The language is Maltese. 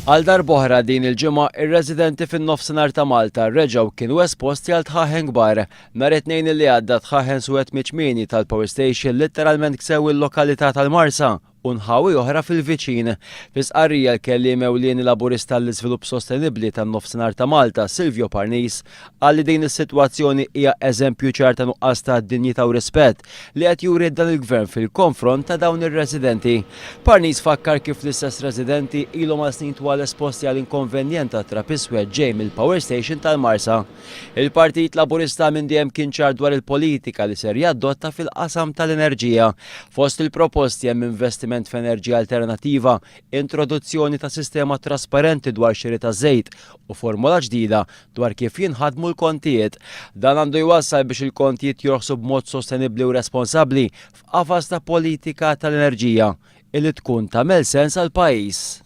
Għal darb'oħra din il-ġimgħa ir-residenti fin-nofsinhar ta' Malta reġgħu kienu esposti għal tħaħen kbar. Nhar it-tnejn li għadda tħaħen suwed miċmini tal-Power Station letteralment ksew il-lokalità tal-Marsa u nħawi oħra fil-viċin. Fis-qarrija l-kelliem ewlieni laburista l-iżvilupp sostenibbli tan-nofsinhar ta' Malta, Silvio Parnis, qal li din is-sitwazzjoni hija eżempju ċar ta' nuqqas ta' dinjità u rispett li qed juri dan il-gvern fil-konfront ta' dawn ir-residenti. Parnis fakkar kif l-istess residenti ilhom għal snin twal esposti għal inkonvenjent ta' trap iswed ġej mill-Power Station tal-Marsa. Il-Partit Laburista minn dejjem kien ċar dwar il-politika li ser jadotta fil-qasam tal-enerġija. Fost il-proposti hemm investiment f'enerġija alternattiva, introduzzjoni ta' sistema trasparenti dwar xiri ta' żejt u formula ġdida dwar kif jinħadmu l-kontijiet. Dan għandu jwassal biex il-kontijiet jorħsu b'mod sostenibbli u responsabbli f'qafas ta' politika tal-enerġija illi tkun tagħmel sens għall-pajjiż.